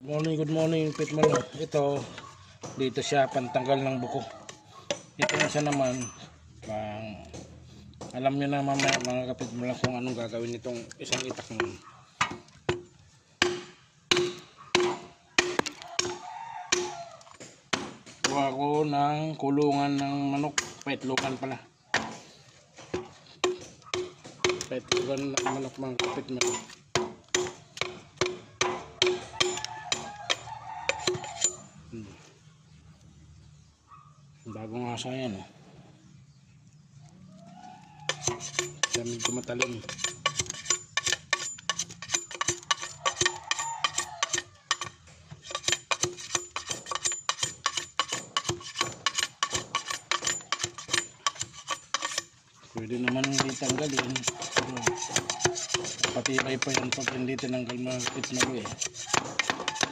Good morning, Pitmalo. Ito, dito siya pantanggal ng buko. Ito na siya naman, alam nyo na mamaya mga kapitmalo kung anong gagawin nitong isang itak mo. Kuha ko ng kulungan ng manok, paitlugan pala. Paitlugan ng manok mga kapitmalo. Bagong asa yan eh. Medyo matalim. Pwede naman hindi tanggalin. Patibay pa yan pag hindi tinanggal mga kapitmalo eh.